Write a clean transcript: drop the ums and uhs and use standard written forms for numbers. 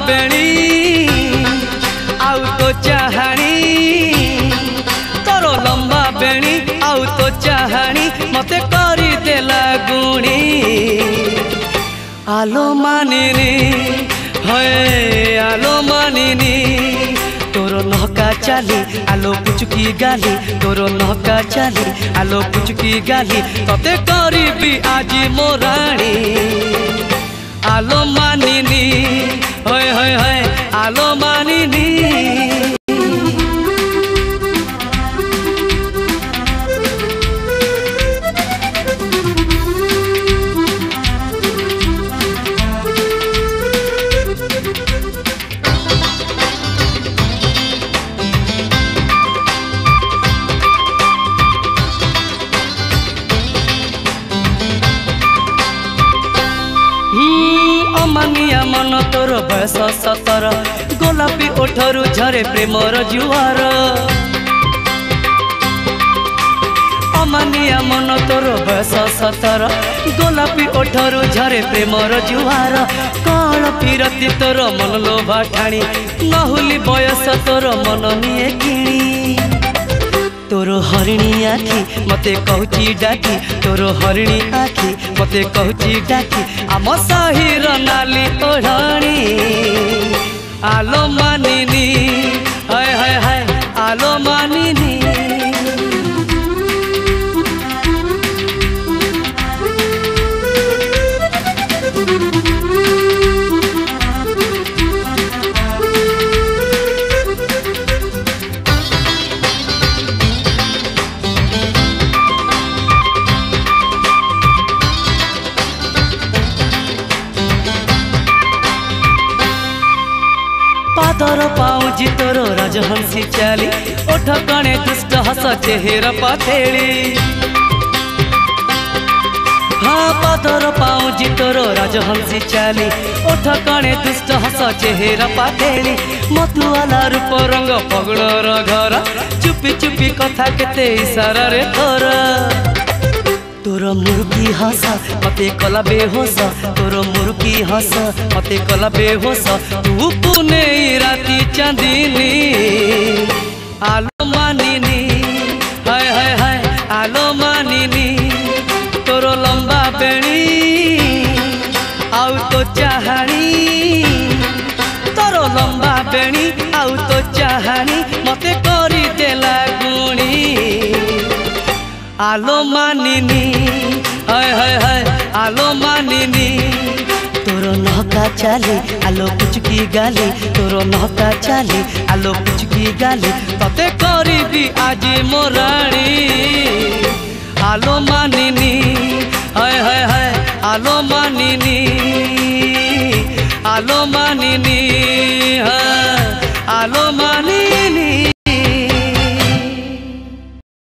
बेणी आउ तो चाहाणी तोर लंबा बेणी आउ तो चाहाणी मते करी देला गुणी आलो मानिनी है आलो मानिनी तोर नहका चाली आलो पुचुकी गाली तोर नहका चाली आलो पुचुकी गाली तते करीबी आज मोराणी आलो मानिनी है आलो मानिनी अमानिया मन तोर बयस 17 गोलापी ओठरू झरे प्रेमर जुआर अमानिया मन तोर बयस 17 गोलापी ओठरू झरे प्रेमर जुआर कल फिरती तोर मन लोभा ठाणी नहुली बयस तोर मन निये किणी तोर हरिणी आखी मते कहूची डाकी तोर हरिणी आखी मते कहूची डाकी आम साहिर नाली ओढ़ाणी आलो मानिनी हाय आलो मानिनी पादर पाऊजी तोर राजहंसी चाली ओठ कणे दुष्ट हस चेहरा पाथेली हाँ पादर पाऊजी तोर राजहंसी चाली ओठ कणे दुष्ट हस चेहरा पाथेली मधुआला रूप रंग पगड़र घर चुपी चुपी कथा केते इशारा रे तोर तोर मुरुकी हस मते कला बेहोस तोर मुरुकी हस मते कला बेहोस तू पुने राती चांदनी आलो मानिनी हाय आलो मानिनी तोर लंबा बेणी आउ तो चाहाणी तोर लंबा बेणी आउ तो चाहाणी मते करी देला गुणी आलो मानिनी हाय आलो मानिनी तोर नहका चाली आलो पुचुकी गाली तोर नहका चाली आलो पुचुकी गाली तते करीबी आज मोराणी आलो मानिनी हाय आलो मानिनी आलो